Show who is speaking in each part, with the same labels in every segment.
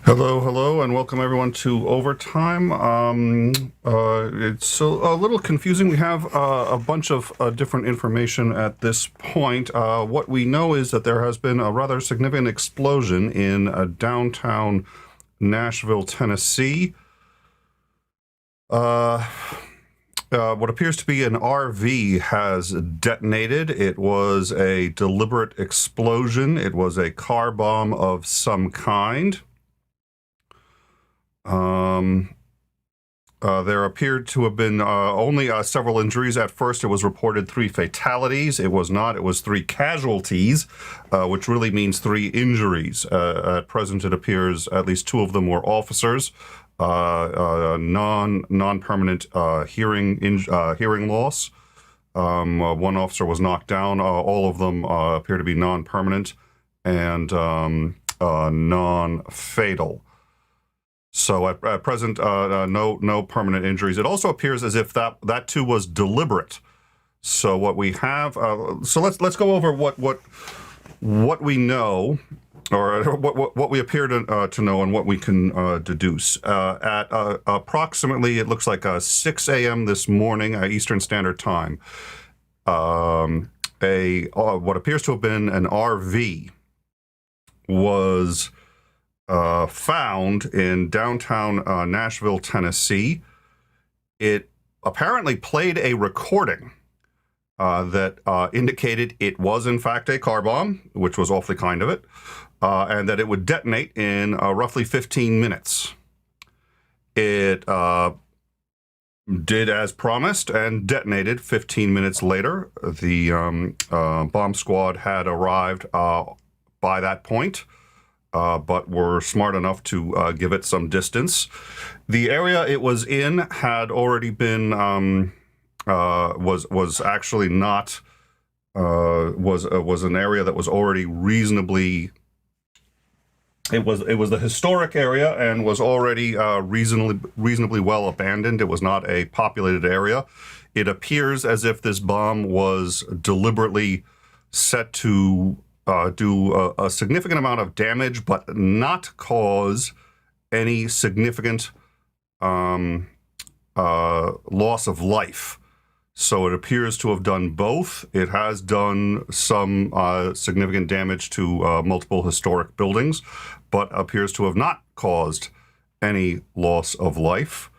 Speaker 1: Hello, hello, and welcome everyone to Overtime. It's a little confusing. We have a bunch of different information at this point. What we know is that there has been a rather significant explosion in downtown Nashville, Tennessee. What appears to be an RV has detonated. It was a deliberate explosion. It was a car bomb of some kind. There appeared to have been only several injuries. At first, it was reported 3 fatalities. It was not. It was 3 casualties, which really means 3 injuries. At present, it appears at least 2 of them were officers. Non-permanent hearing loss. One officer was knocked down. All of them appear to be non-permanent and non-fatal. So at present, no permanent injuries. It also appears as if that too was deliberate. So what we have, so let's go over what we know, or what we appear to know, and what we can deduce. At approximately, it looks like 6 a.m. this morning, Eastern Standard Time, what appears to have been an RV was found in downtown Nashville, Tennessee. It apparently played a recording that indicated it was in fact a car bomb, which was awfully kind of it, and that it would detonate in roughly 15 minutes. It did as promised and detonated 15 minutes later. The bomb squad had arrived by that point. But were smart enough to give it some distance. The area it was in had already been was actually not was an area that was already reasonably. It was the historic area and was already reasonably well abandoned. It was not a populated area. It appears as if this bomb was deliberately set to do a significant amount of damage, but not cause any significant loss of life. So it appears to have done both. It has done some significant damage to multiple historic buildings, but appears to have not caused any loss of life.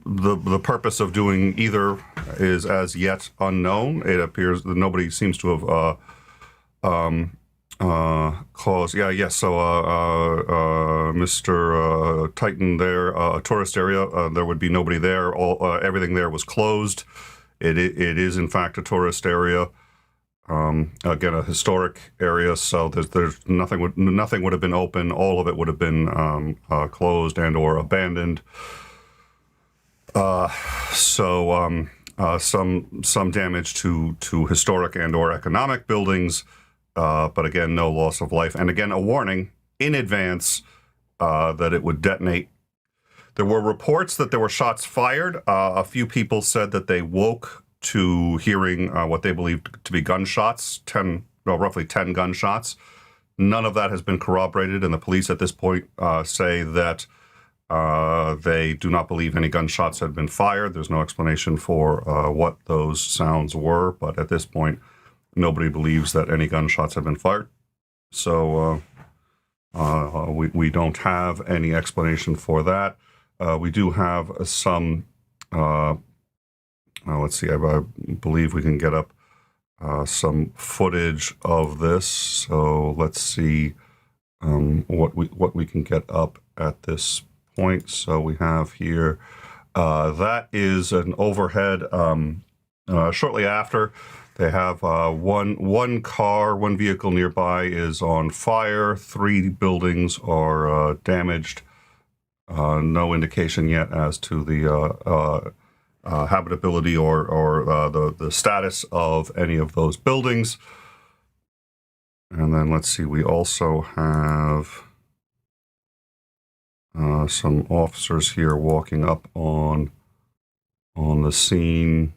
Speaker 1: The purpose of doing either is as yet unknown. It appears that nobody seems to have caused. So Mr. Titan there, a tourist area. There would be nobody there. Everything there was closed. It is in fact a tourist area. Again, a historic area. So there's nothing would have been open. All of it would have been closed and or abandoned. Some damage to historic and or economic buildings, but again, no loss of life. And again, a warning in advance that it would detonate. There were reports that there were shots fired. A few people said that they woke to hearing what they believed to be gunshots, roughly 10 gunshots. None of that has been corroborated, and the police at this point say that they do not believe any gunshots had been fired. There's no explanation for what those sounds were, but at this point, nobody believes that any gunshots have been fired. So we don't have any explanation for that. We do have some, let's see, I believe we can get up some footage of this. So let's see what we can get up at this point. So we have here, that is an overhead. Shortly after, they have one vehicle nearby is on fire. 3 buildings are damaged. No indication yet as to the habitability or the status of any of those buildings. And then let's see, we also have some officers here walking up on the scene.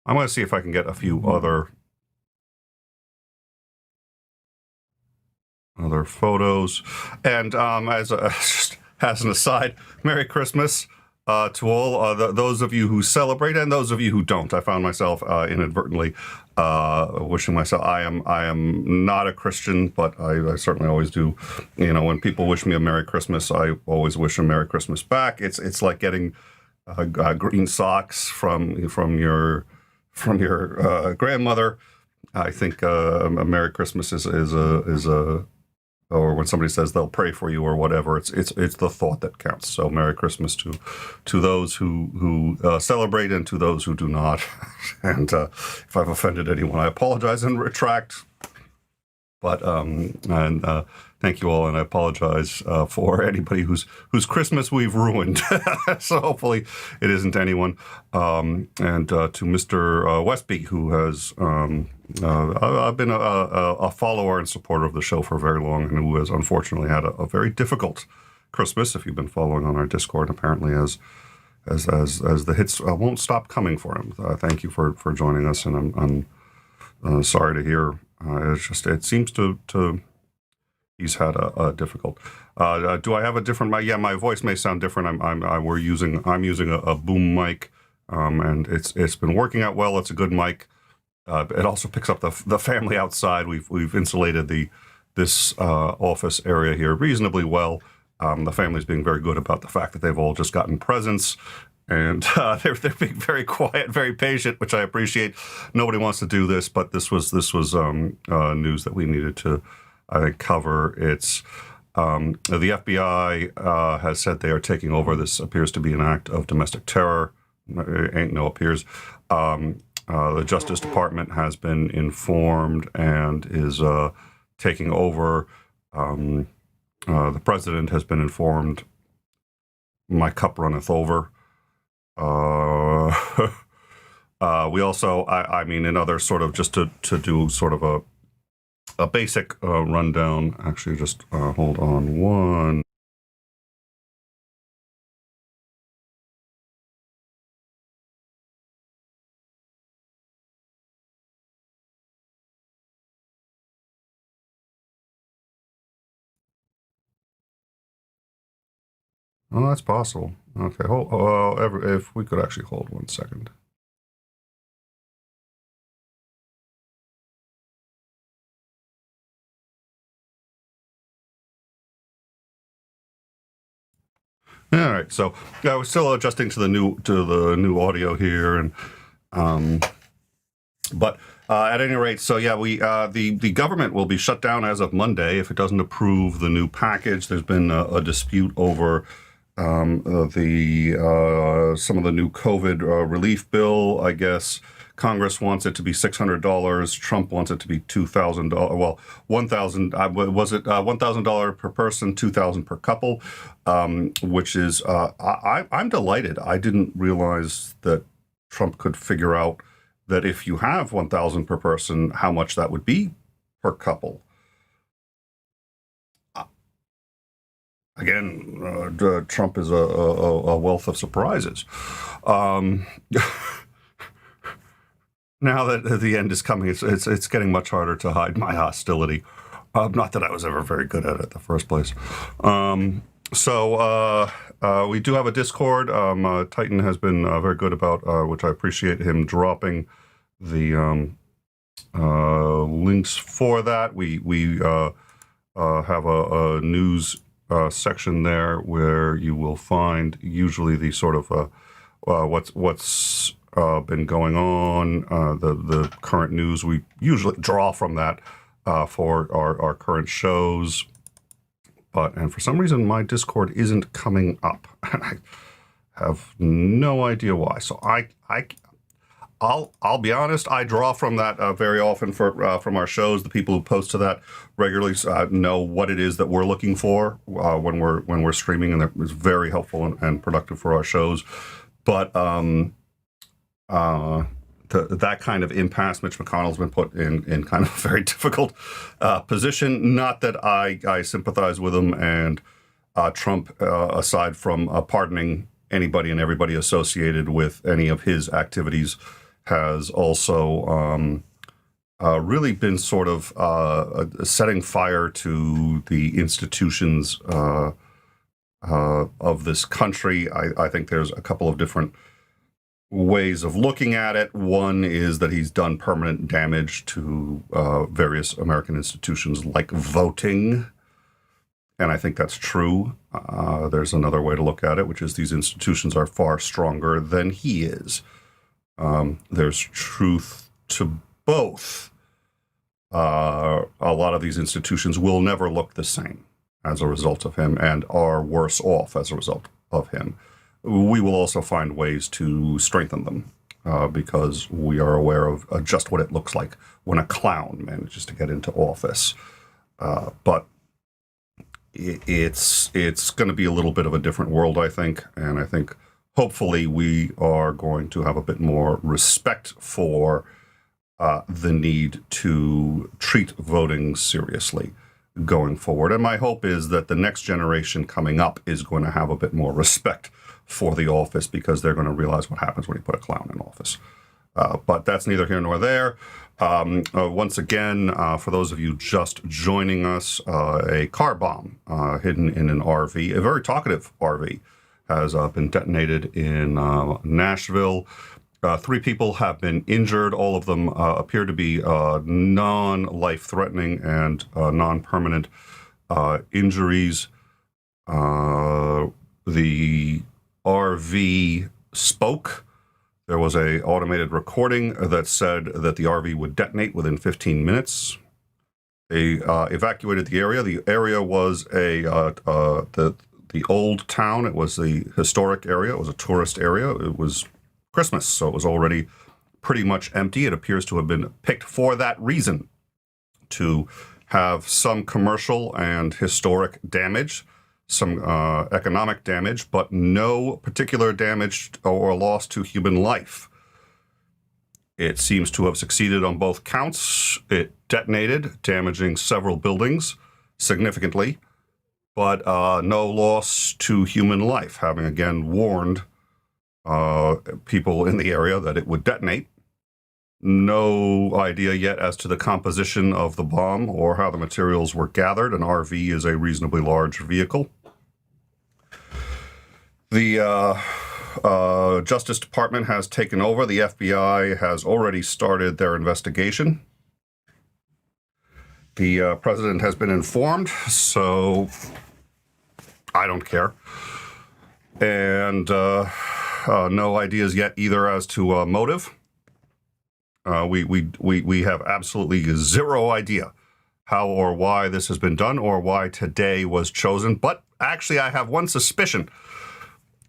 Speaker 1: I'm going to see if I can get a few other other photos. And just as an aside, Merry Christmas to all those of you who celebrate and those of you who don't. I found myself inadvertently wishing myself. I am not a Christian, but I certainly always do. You know, when people wish me a Merry Christmas, I always wish them Merry Christmas back. It's like getting green socks from your grandmother. I think a Merry Christmas is a or when somebody says they'll pray for you or whatever, it's the thought that counts. So Merry Christmas to those who celebrate and to those who do not. And if I've offended anyone, I apologize and retract. But thank you all, and I apologize for anybody whose Christmas we've ruined. So hopefully it isn't anyone. And to Mr. Westby, who has I've been a follower and supporter of the show for very long, and who has unfortunately had a very difficult Christmas. If you've been following on our Discord, apparently as the hits won't stop coming for him. Thank you for joining us, and I'm sorry to hear. It seems to he's had a difficult. Do I have a different mic? Yeah, my voice may sound different. I'm using a boom mic, and it's been working out well. It's a good mic. It also picks up the family outside. We've insulated this office area here reasonably well. The family's being very good about the fact that they've all just gotten presents. And they're being very quiet, very patient, which I appreciate. Nobody wants to do this, but this was news that we needed to, I think, cover. It's the FBI has said they are taking over. This appears to be an act of domestic terror. Ain't no appears. The Justice Department has been informed and is taking over. The president has been informed. My cup runneth over. We also, I mean, in other sort of, just to do sort of a basic rundown, actually just hold on one. Oh, that's possible. Okay, if we could actually hold 1 second. All right, so I was still adjusting to the new audio here, and but at any rate, so yeah, the government will be shut down as of Monday if it doesn't approve the new package. There's been a dispute over some of the new COVID relief bill. I guess Congress wants it to be $600. Trump wants it to be $2,000. Well, $1,000. Was it $1,000 per person, $2,000 per couple? Which is I'm delighted. I didn't realize that Trump could figure out that if you have $1,000 per person, how much that would be per couple. Again, Trump is a wealth of surprises. Now that the end is coming, it's getting much harder to hide my hostility. Not that I was ever very good at it in the first place. So we do have a Discord. Titan has been very good about, which I appreciate him dropping the links for that. We have a news section there where you will find usually the sort of what's been going on, the current news. We usually draw from that for our current shows. And for some reason, my Discord isn't coming up. I have no idea why. So I'll be honest. I draw from that very often from our shows. The people who post to that regularly know what it is that we're looking for when we're streaming, and it's very helpful and productive for our shows. But that kind of impasse, Mitch McConnell's been put in kind of a very difficult position. Not that I sympathize with him, and Trump, aside from pardoning anybody and everybody associated with any of his activities, has also really been sort of setting fire to the institutions of this country. I think there's a couple of different ways of looking at it. One is that he's done permanent damage to various American institutions like voting, and I think that's true. There's another way to look at it, which is these institutions are far stronger than he is. There's truth to both. A lot of these institutions will never look the same as a result of him and are worse off as a result of him. We will also find ways to strengthen them because we are aware of just what it looks like when a clown manages to get into office. But it's going to be a little bit of a different world, I think. And I think hopefully we are going to have a bit more respect for the need to treat voting seriously going forward. And my hope is that the next generation coming up is going to have a bit more respect for the office because they're going to realize what happens when you put a clown in office. But that's neither here nor there. Once again, for those of you just joining us, a car bomb hidden in an RV, a very talkative RV, has been detonated in Nashville. 3 people have been injured. All of them appear to be non-life-threatening and non-permanent injuries. The RV spoke. There was an automated recording that said that the RV would detonate within 15 minutes. They evacuated the area. The area was the old town. It was the historic area. It was a tourist area. It was Christmas, so it was already pretty much empty. It appears to have been picked for that reason, to have some commercial and historic damage, some economic damage, but no particular damage or loss to human life. It seems to have succeeded on both counts. It detonated, damaging several buildings significantly, but no loss to human life, having again warned people in the area that it would detonate. No idea yet as to the composition of the bomb or how the materials were gathered. An RV is a reasonably large vehicle. The Justice Department has taken over. The FBI has already started their investigation. The president has been informed, so I don't care. And no ideas yet either as to motive. We have absolutely zero idea how or why this has been done or why today was chosen. But actually, I have one suspicion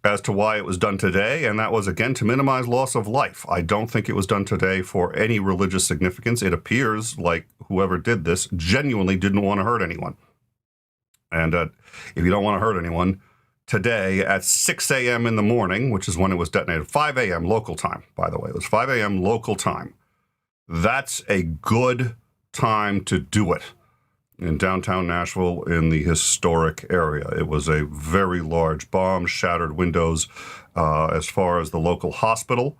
Speaker 1: as to why it was done today, and that was, again, to minimize loss of life. I don't think it was done today for any religious significance. It appears like whoever did this genuinely didn't want to hurt anyone. And if you don't want to hurt anyone, today at 6 a.m. in the morning, which is when it was detonated, 5 a.m. local time, by the way. It was 5 a.m. local time. That's a good time to do it in downtown Nashville in the historic area. It was a very large bomb, shattered windows as far as the local hospital.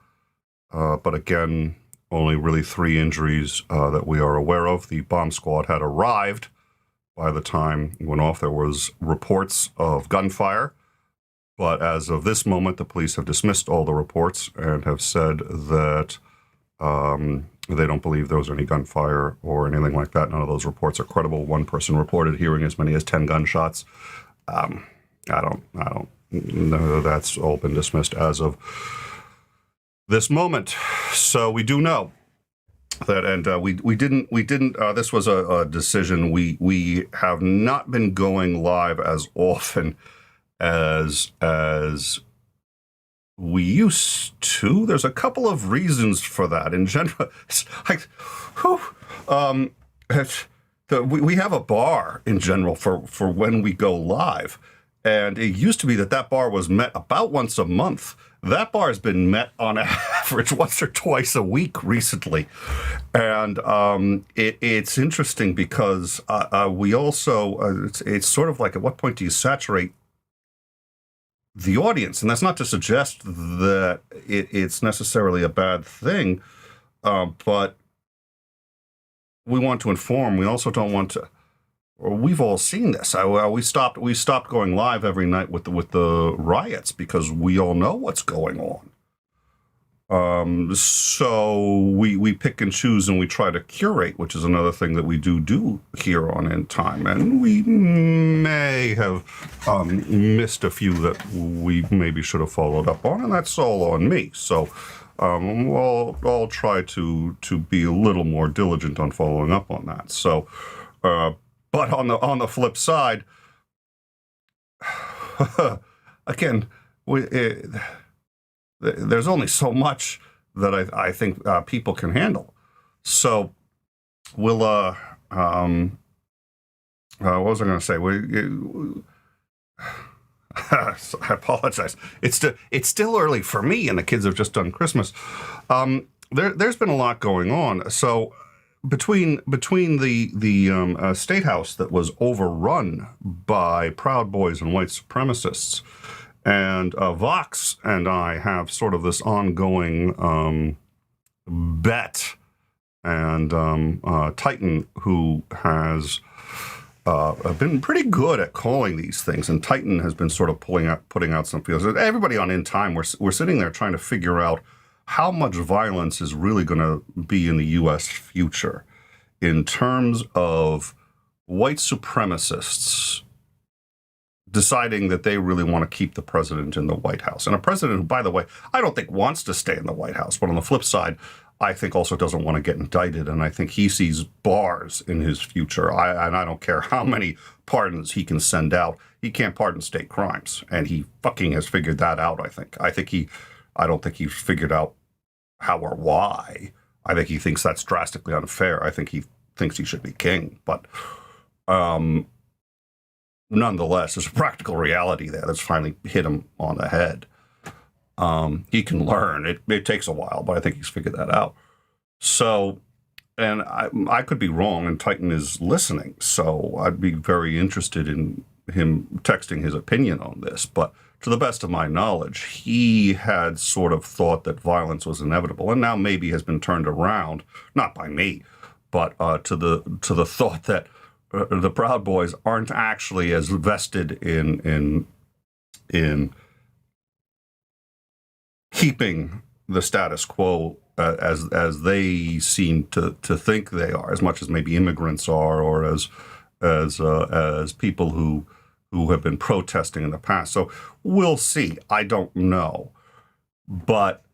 Speaker 1: But again, only really 3 injuries that we are aware of. The bomb squad had arrived by the time it went off. There was reports of gunfire. But as of this moment, the police have dismissed all the reports and have said that they don't believe there was any gunfire or anything like that. None of those reports are credible. One person reported hearing as many as 10 gunshots. I don't know. That's all been dismissed as of this moment. So we do know that, and we didn't. This was a decision. We have not been going live as often as we used to. There's a couple of reasons for that. In general, it's like, we have a bar in general for when we go live, and it used to be that bar was met about once a month. That bar has been met on average once or twice a week recently, and it's interesting because we also it's sort of like, at what point do you saturate the audience? And that's not to suggest that it's necessarily a bad thing, but we want to inform. We also don't want to. We've all seen this. We stopped going live every night with the riots because we all know what's going on. So we pick and choose and we try to curate, which is another thing that we do here on End Time. And we may have missed a few that we maybe should have followed up on, and that's all on me. So I'll try to be a little more diligent on following up on that. So, but on the flip side, again, there's only so much that I think people can handle. So we'll, what was I going to say? I apologize. It's still early for me, and the kids have just done Christmas. There's been a lot going on. So between the State House that was overrun by Proud Boys and white supremacists, and Vox and I have sort of this ongoing bet, and Titan, who has been pretty good at calling these things, and Titan has been sort of putting out some feelers. Everybody on End Time, we're sitting there trying to figure out how much violence is really going to be in the U.S. future in terms of white supremacists deciding that they really want to keep the president in the White House. And a president who, by the way, I don't think wants to stay in the White House, but on the flip side, I think also doesn't want to get indicted, and I think he sees bars in his future. And I don't care how many pardons he can send out. He can't pardon state crimes, and he fucking has figured that out, I think. I don't think he's figured out how or why. I think he thinks that's drastically unfair. I think he thinks he should be king, but nonetheless, there's a practical reality there that's finally hit him on the head. He can learn. It takes a while, but I think he's figured that out. So, and I could be wrong, and Titan is listening, so I'd be very interested in him texting his opinion on this. But to the best of my knowledge, he had sort of thought that violence was inevitable, and now maybe has been turned around, not by me, but to the thought that the Proud Boys aren't actually as vested in keeping the status quo as they seem to think they are, as much as maybe immigrants are, or as people who have been protesting in the past. So we'll see. I don't know, but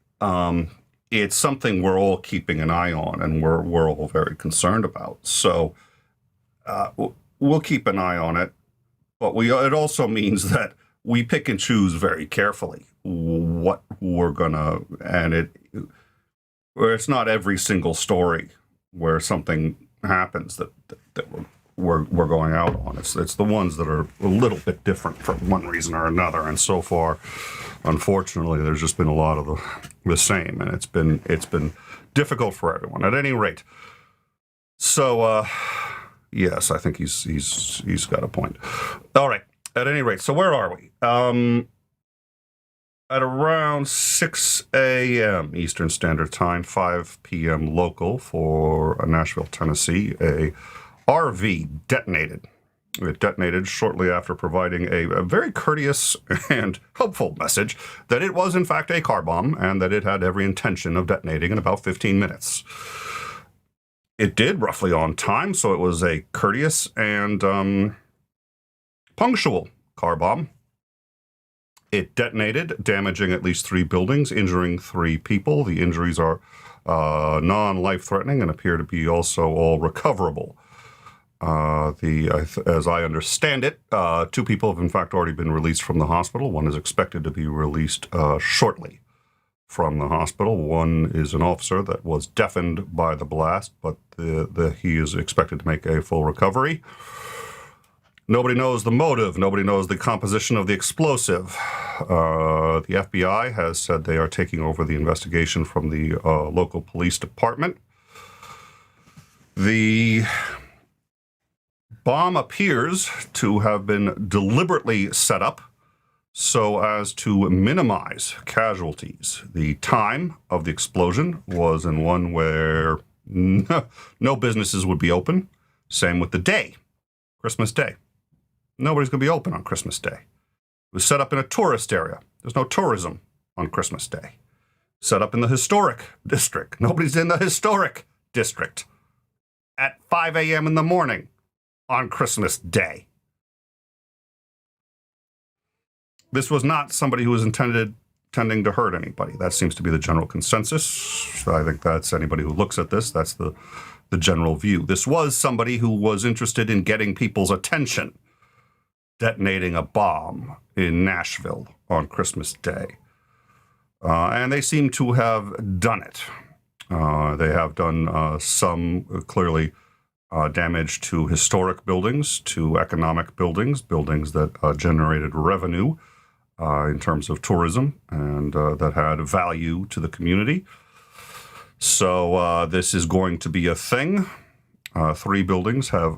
Speaker 1: it's something we're all keeping an eye on, and we're all very concerned about. So we'll keep an eye on it, but it also means that we pick and choose very carefully what we're gonna, and it's not every single story where something happens that we're going out on. It's the ones that are a little bit different for one reason or another. And so far, unfortunately, there's just been a lot of the same, and it's been difficult for everyone. At any rate, so yes, I think he's got a point. All right. At any rate, so where are we? At around 6 a.m. Eastern Standard Time, 5 p.m. local for Nashville, Tennessee, a RV detonated. It detonated shortly after providing a very courteous and helpful message that it was, in fact, a car bomb and that it had every intention of detonating in about 15 minutes. It did roughly on time, so it was a courteous and punctual car bomb. It detonated, damaging at least 3 buildings, injuring 3 people. The injuries are non-life-threatening and appear to be also all recoverable. As I understand it, 2 people have in fact already been released from the hospital. One is expected to be released shortly from the hospital. One is an officer that was deafened by the blast, but he is expected to make a full recovery. Nobody knows the motive. Nobody knows the composition of the explosive. The FBI has said they are taking over the investigation from the local police department. The bomb appears to have been deliberately set up so as to minimize casualties. The time of the explosion was in one where No businesses would be open. Same with the day, Christmas Day. Nobody's going to be open on Christmas Day. It was set up in a tourist area. There's no tourism on Christmas Day. Set up in the historic district. Nobody's in the historic district at 5 a.m. in the morning on Christmas Day. This was not somebody who was intending to hurt anybody. That seems to be the general consensus. So I think that's anybody who looks at this, that's the general view. This was somebody who was interested in getting people's attention, detonating a bomb in Nashville on Christmas Day. And they seem to have done it. They have done some clearly damage to historic buildings, to economic buildings, buildings that generated revenue in terms of tourism and that had value to the community. So this is going to be a thing. 3 buildings have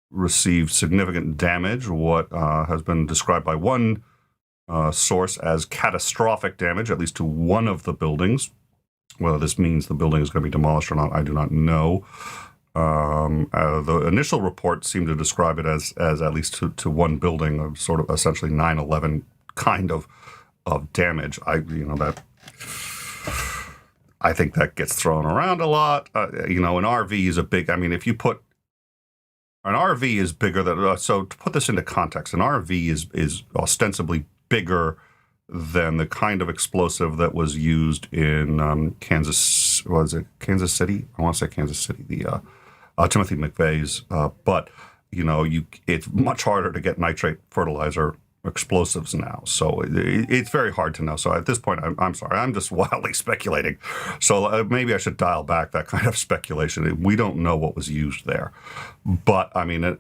Speaker 1: received significant damage, what has been described by one source as catastrophic damage, at least to one of the buildings. Whether this means the building is going to be demolished or not, I do not know. The initial report seemed to describe it as at least to one building, of sort of essentially 9/11 kind of damage. I think that gets thrown around a lot. An RV is a big. I mean, if you put an RV is bigger than. So to put this into context, an RV is ostensibly bigger than the kind of explosive that was used in Kansas. Was it Kansas City? I want to say Kansas City. The Timothy McVeigh's. But it's much harder to get nitrate fertilizer explosives now. So it's very hard to know. So at this point, I'm sorry, I'm just wildly speculating. So maybe I should dial back that kind of speculation. We don't know what was used there. But I mean, an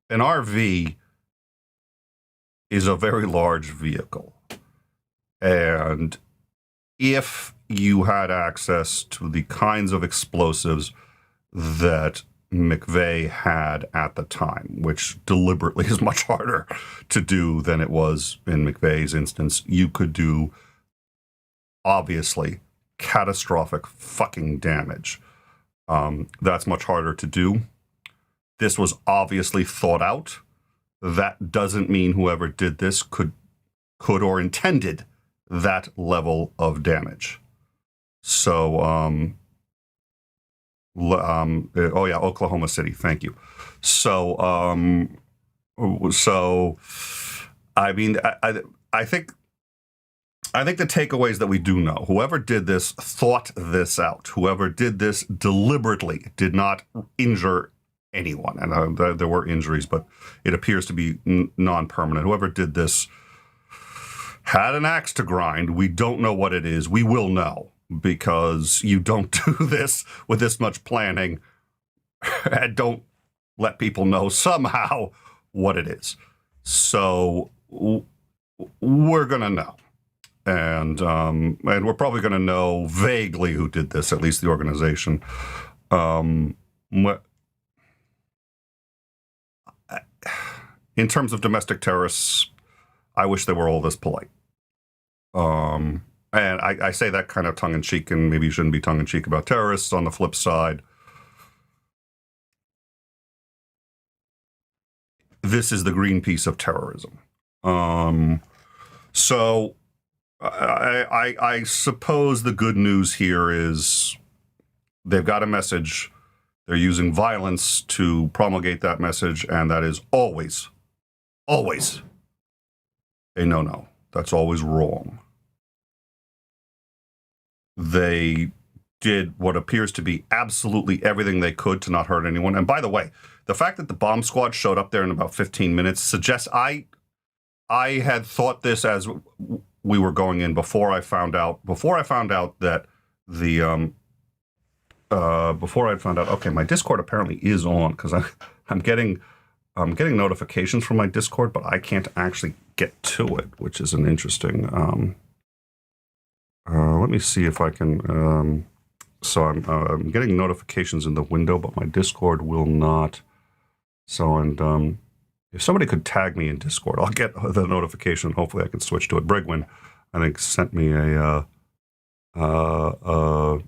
Speaker 1: RV is a very large vehicle. And if you had access to the kinds of explosives that McVeigh had at the time, which deliberately is much harder to do than it was in McVeigh's instance, you could do, obviously, catastrophic fucking damage. That's much harder to do. This was obviously thought out. That doesn't mean whoever did this could or intended that level of damage. So, Oklahoma City. Thank you. So, I mean, I think the takeaways that we do know, whoever did this thought this out. Whoever did this deliberately did not injure anyone. And there were injuries, but it appears to be non-permanent. Whoever did this had an axe to grind. We don't know what it is. We will know, because you don't do this with this much planning and don't let people know somehow what it is. So we're going to know. And we're probably going to know vaguely who did this, at least the organization. In terms of domestic terrorists, I wish they were all this polite. And I say that kind of tongue-in-cheek, and maybe you shouldn't be tongue-in-cheek about terrorists. On the flip side, this is the Greenpeace of terrorism. So I suppose the good news here is they've got a message. They're using violence to promulgate that message, and that is always a no-no. That's always wrong. They did what appears to be absolutely everything they could to not hurt anyone. And by the way, the fact that the bomb squad showed up there in about 15 minutes suggests I had thought this as we were going in before I found out that the okay, my Discord apparently is on, because I'm getting notifications from my Discord, but I can't actually get to it, which is an interesting. Let me see if I can. So I'm getting notifications in the window, but my Discord will not. So, and if somebody could tag me in Discord, I'll get the notification. Hopefully I can switch to it. Brigwin, I think, sent me a Bregwin,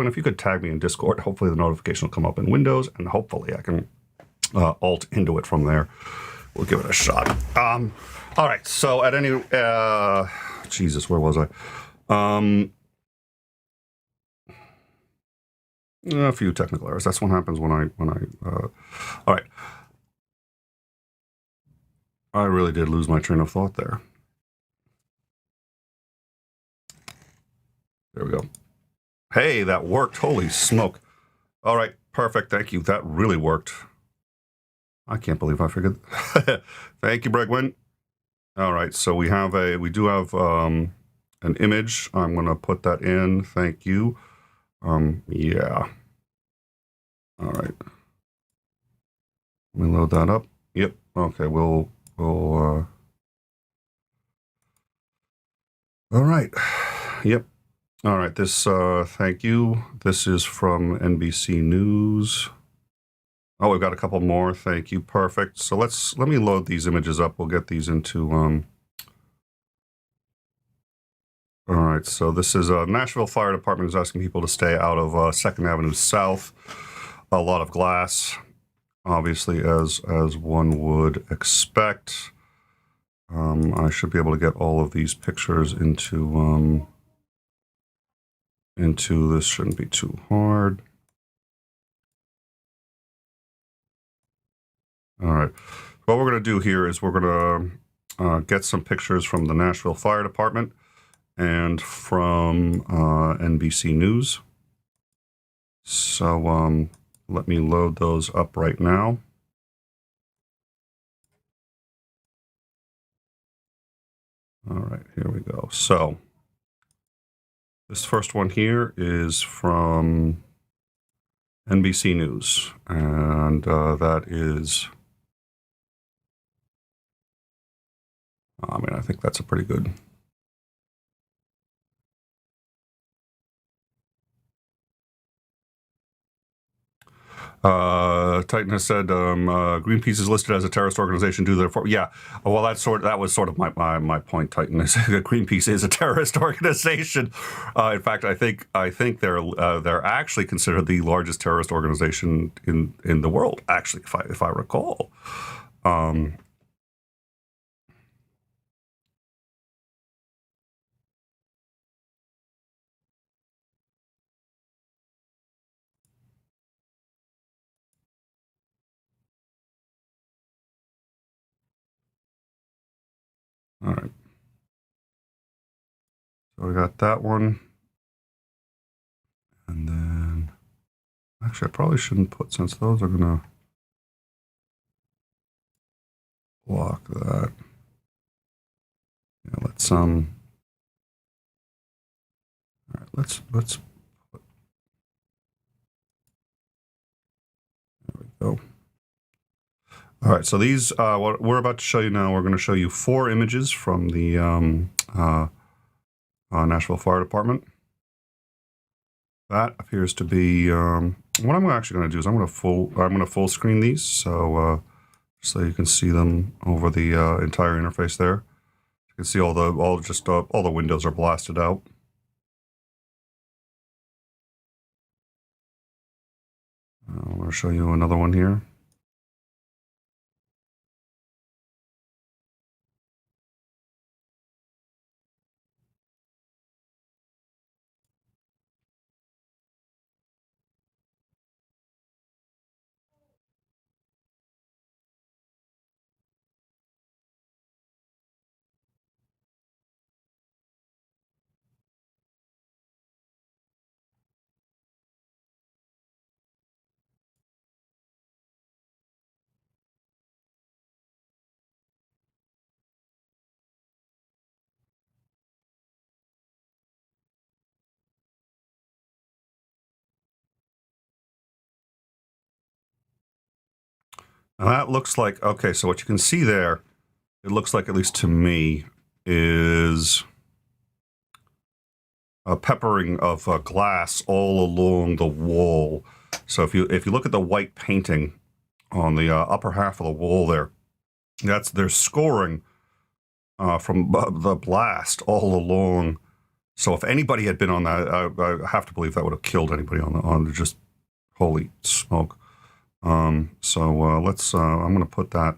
Speaker 1: if you could tag me in Discord, hopefully the notification will come up in Windows, and hopefully I can alt into it from there. We'll give it a shot. All right, so at any... Jesus, where was I? A few technical errors. That's what happens when I all right. I really did lose my train of thought there. There we go. Hey, that worked. Holy smoke. All right, perfect. Thank you. That really worked. I can't believe I figured. Thank you, Bregwin. All right, so we do have an image. I'm going to put that in. Thank you. Yeah. All right. Let me load that up. Yep. Okay, we'll all right. Yep. All right, this, thank you. This is from NBC News. Oh, we've got a couple more. Thank you. Perfect. So let me load these images up. We'll get these into, all right, so this is Nashville Fire Department is asking people to stay out of 2nd Avenue South. A lot of glass, obviously, as one would expect. I should be able to get all of these pictures into this. Shouldn't be too hard. All right. What we're going to do here is we're going to get some pictures from the Nashville Fire Department and from NBC News. So let me load those up right now. All right, here we go. So this first one here is from NBC News, and that is, I mean, I think that's a pretty good. Titan has said Greenpeace is listed as a terrorist organization due to their yeah. Well, that was sort of my point. Titan is Greenpeace is a terrorist organization. In fact, I think they're actually considered the largest terrorist organization in the world. Actually, if I recall. All right. So we got that one. And then, actually, I probably shouldn't put, since those are going to block that. Yeah, let's, all right, let's put, there we go. All right, so these, what we're about to show you now, we're going to show you 4 images from the Nashville Fire Department. That appears to be, what I'm actually going to do is I'm going to full screen these, so you can see them over the entire interface there. You can see all the windows are blasted out. I'm going to show you another one here. And that looks like, okay, so what you can see there, it looks like, at least to me, is a peppering of glass all along the wall. So if you look at the white painting on the upper half of the wall there, they're scoring from the blast all along So if anybody had been on that, I have to believe that would have killed anybody on just holy smoke. So let's, I'm going to put that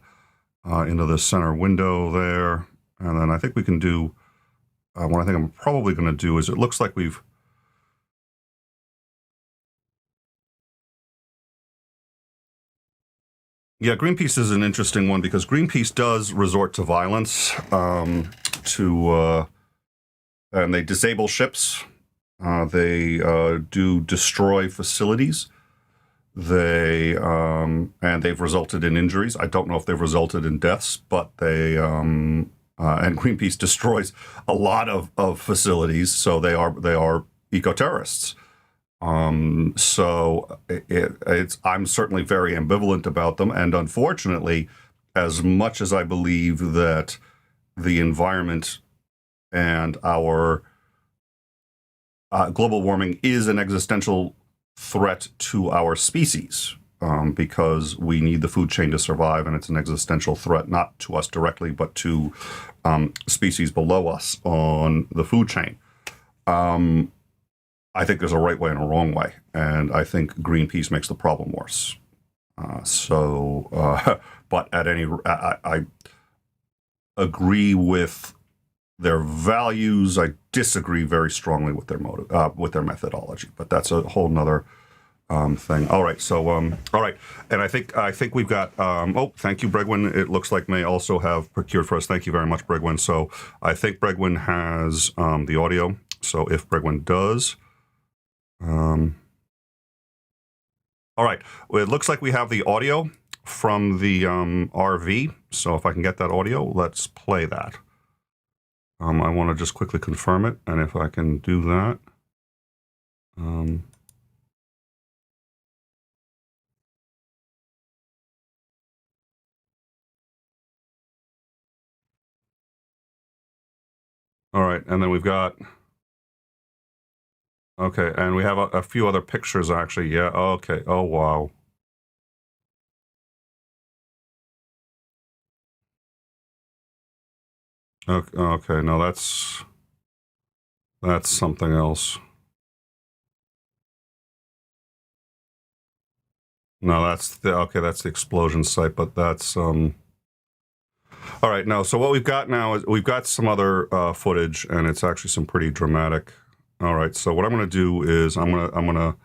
Speaker 1: into the center window there. And then I think we can do, what I think I'm probably going to do is it looks like we've, yeah, Greenpeace is an interesting one because Greenpeace does resort to violence and they disable ships. They do destroy facilities. And they've resulted in injuries. I don't know if they've resulted in deaths, but they and Greenpeace destroys a lot of facilities, so they are eco-terrorists. So I'm certainly very ambivalent about them, and unfortunately, as much as I believe that the environment and our global warming is an existential threat to our species, because we need the food chain to survive, and it's an existential threat not to us directly, but to species below us on the food chain. I think there's a right way and a wrong way, and I think Greenpeace makes the problem worse. But at any, I agree with their values. I disagree very strongly with their motive, with their methodology. But that's a whole nother thing. All right. So all right, and I think we've got. Oh, thank you, Bregwin. It looks like May also have procured for us. Thank you very much, Bregwin. So I think Bregwin has the audio. So if Bregwin does. All right. Well, it looks like we have the audio from the RV. So if I can get that audio, let's play that. I want to just quickly confirm it, and if I can do that. All right, and then we've got. Okay, and we have a few other pictures, actually. Yeah, okay. Oh, wow. Okay, no, that's something else. No, that's the explosion site, but that's, all right, no, so what we've got now is we've got some other footage, and it's actually some pretty dramatic. All right, so what I'm going to do is I'm going to,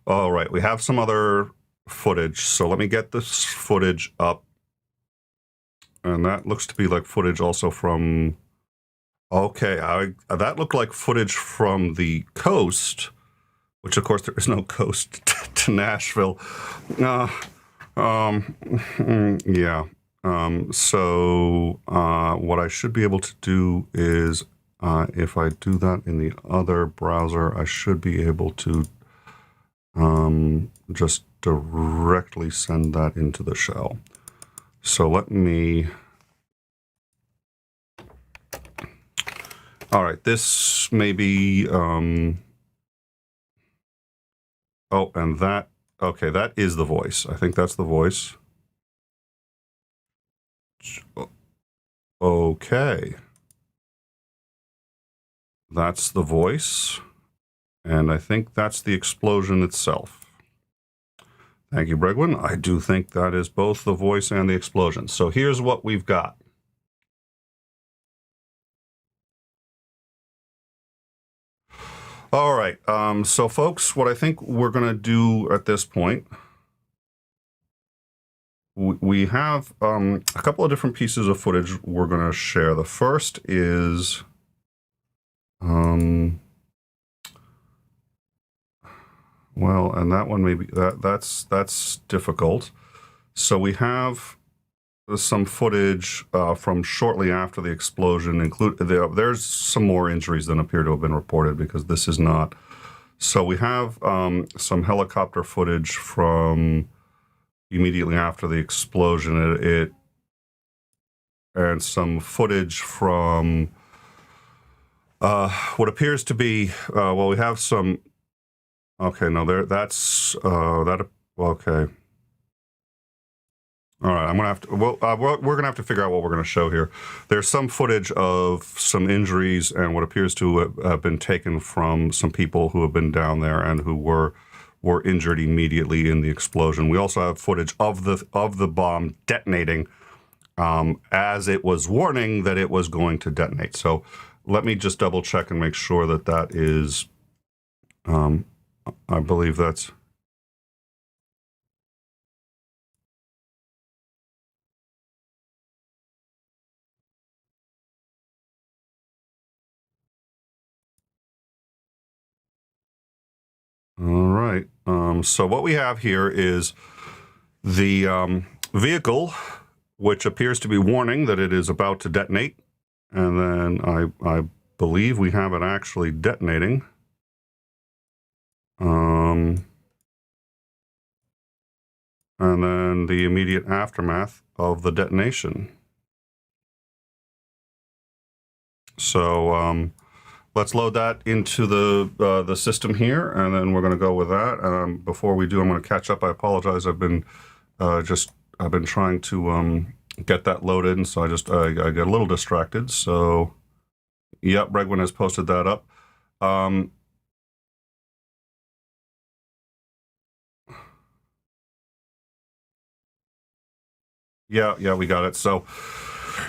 Speaker 1: all right, we have some other footage, so let me get this footage up. And that looks to be like footage also from, okay, that looked like footage from the coast, which of course there is no coast to Nashville. Yeah. So what I should be able to do is, if I do that in the other browser, I should be able to just directly send that into the shell. So let me. All right, this may be. Oh, and that. Okay, that is the voice. I think that's the voice. Okay. That's the voice. And I think that's the explosion itself. Thank you, Bregwin. I do think that is both the voice and the explosion. So here's what we've got. All right. So, folks, what I think we're going to do at this point, we have a couple of different pieces of footage we're going to share. The first is well, and that one maybe that's difficult. So we have some footage from shortly after the explosion. There's some more injuries than appear to have been reported because this is not. So we have some helicopter footage from immediately after the explosion. And some footage from what appears to be. Well, we have some. Okay, no, that's that. Okay. All right, I'm gonna have to. Well, we're gonna have to figure out what we're gonna show here. There's some footage of some injuries and what appears to have been taken from some people who have been down there and who were injured immediately in the explosion. We also have footage of the bomb detonating as it was warning that it was going to detonate. So let me just double check and make sure that that is. I believe that's. All right. So what we have here is the vehicle, which appears to be warning that it is about to detonate. And then I believe we have it actually detonating. And then the immediate aftermath of the detonation. So let's load that into the system here, and then we're going to go with that. Before we do, I'm going to catch up. I apologize. I've been trying to get that loaded, and so I get a little distracted. So, yep, Bregwin has posted that up. Yeah, we got it. So,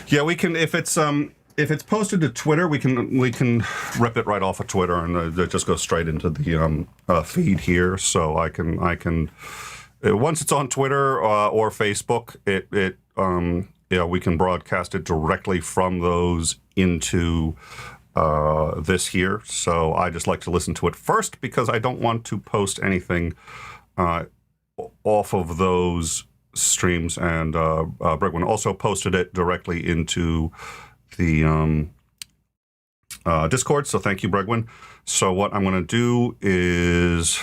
Speaker 1: yeah, we can if it's posted to Twitter, we can rip it right off of Twitter and it just goes straight into the feed here. So I can once it's on Twitter or Facebook, we can broadcast it directly from those into this here. So I just like to listen to it first because I don't want to post anything off of those streams. And Bregwin also posted it directly into the Discord. So thank you, Bregwin. So what I'm going to do is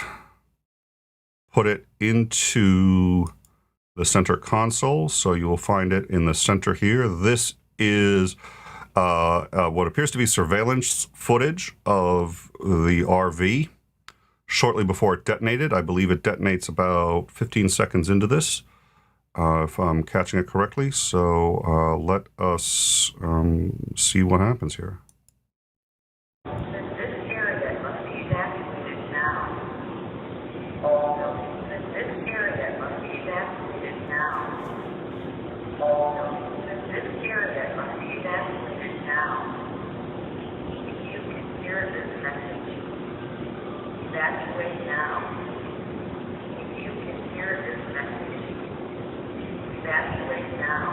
Speaker 1: put it into the center console. So you will find it in the center here. This is what appears to be surveillance footage of the RV shortly before it detonated. I believe it detonates about 15 seconds into this, if I'm catching it correctly. So let us see what happens here.
Speaker 2: Evacuate now. If you can hear this message, evacuate now.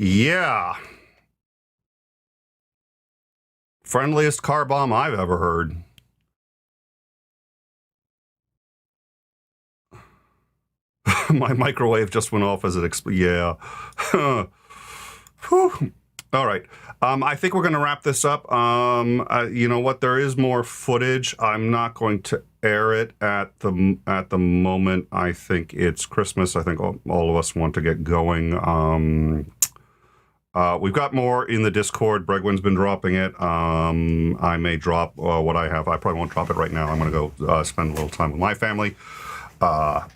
Speaker 1: Yeah. Friendliest car bomb I've ever heard. My microwave just went off as it exploded. Yeah. Whew. All right. I think we're going to wrap this up. You know what? There is more footage. I'm not going to air it at the moment. I think it's Christmas. I think all of us want to get going. We've got more in the Discord. Bregwin's been dropping it. I may drop what I have. I probably won't drop it right now. I'm going to go spend a little time with my family. But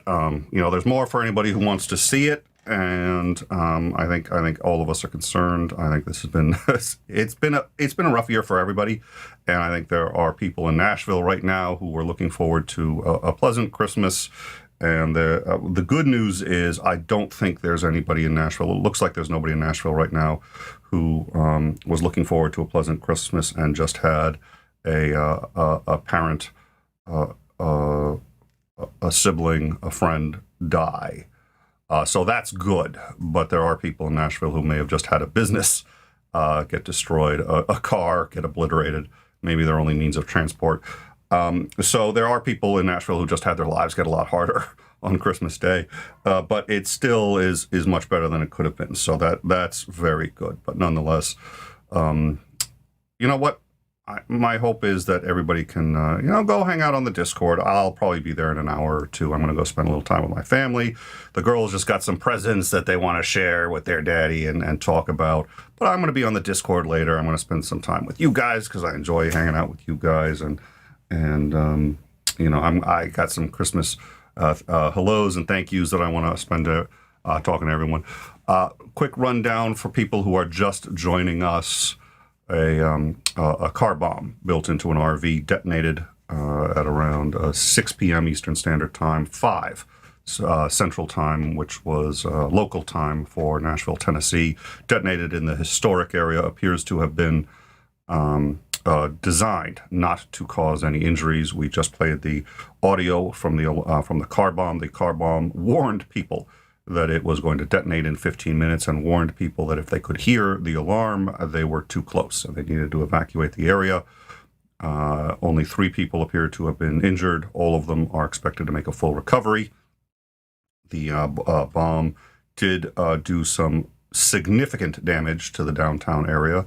Speaker 1: you know, there's more for anybody who wants to see it. And I think all of us are concerned. I think this has been it's been a rough year for everybody, and I think there are people in Nashville right now who are looking forward to a pleasant Christmas. And the good news is I don't think there's anybody in Nashville. It looks like there's nobody in Nashville right now who was looking forward to a pleasant Christmas and just had a parent, a sibling, a friend die. So that's good. But there are people in Nashville who may have just had a business get destroyed, a car get obliterated, maybe their only means of transport. So there are people in Nashville who just had their lives get a lot harder on Christmas Day, but it still is much better than it could have been. So that's very good. But nonetheless, you know what? My hope is that everybody can, go hang out on the Discord. I'll probably be there in an hour or two. I'm going to go spend a little time with my family. The girls just got some presents that they want to share with their daddy and talk about. But I'm going to be on the Discord later. I'm going to spend some time with you guys because I enjoy hanging out with you guys. And I got some Christmas hellos and thank yous that I want to spend talking to everyone. Quick rundown for people who are just joining us. A car bomb built into an RV detonated at around 6 p.m. Eastern Standard Time, 5 Central Time, which was local time for Nashville, Tennessee. Detonated in the historic area, appears to have been designed not to cause any injuries. We just played the audio from the car bomb. The car bomb warned people that it was going to detonate in 15 minutes and warned people that if they could hear the alarm, they were too close and they needed to evacuate the area. Only 3 people appear to have been injured. All of them are expected to make a full recovery. The bomb did do some significant damage to the downtown area.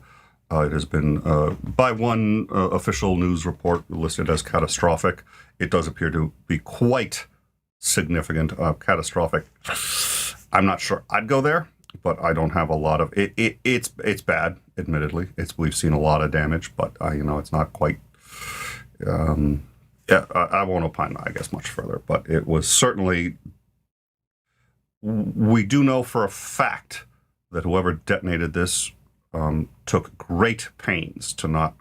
Speaker 1: It has been, by one official news report, listed as catastrophic. It does appear to be quite significant. Catastrophic. I'm not sure I'd go there, but I don't have a lot of it. It's bad, admittedly. We've seen a lot of damage, but it's not quite. I won't opine, I guess, much further. But it was certainly. We do know for a fact that whoever detonated this took great pains to not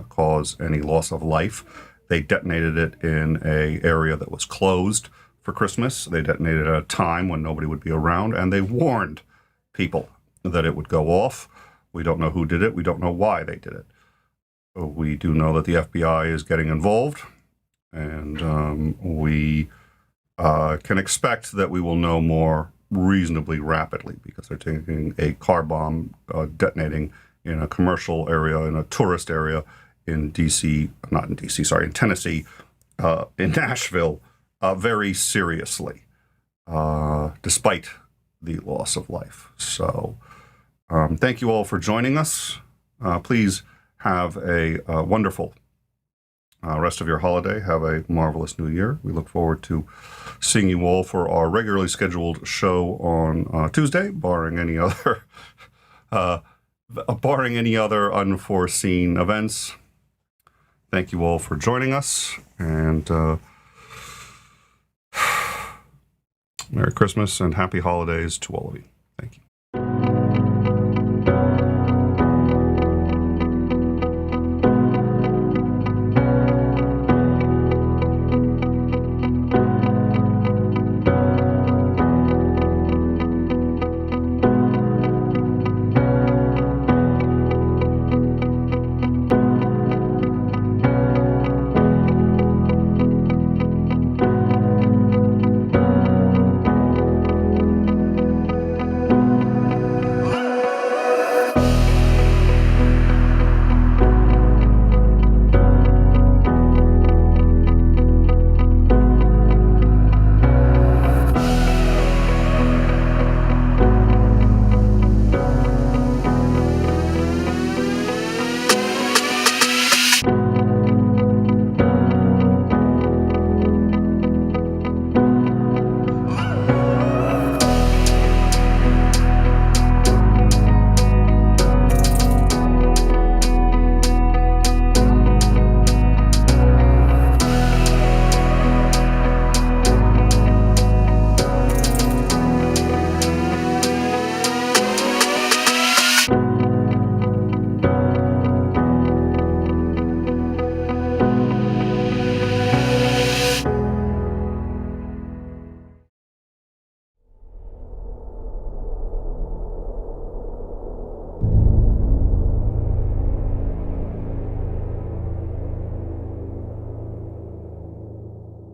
Speaker 1: cause any loss of life. They detonated it in an area that was closed for Christmas. They detonated at a time when nobody would be around, and they warned people that it would go off. We don't know who did it. We don't know why they did it. We do know that the FBI is getting involved, and we can expect that we will know more reasonably rapidly because they're taking a car bomb detonating in a commercial area, in a tourist area in Tennessee, in Nashville, very seriously, despite the loss of life. So thank you all for joining us. Please have a wonderful rest of your holiday. Have a marvelous new year. We look forward to seeing you all for our regularly scheduled show on Tuesday, barring any other unforeseen events. Thank you all for joining us, and Merry Christmas and Happy Holidays to all of you.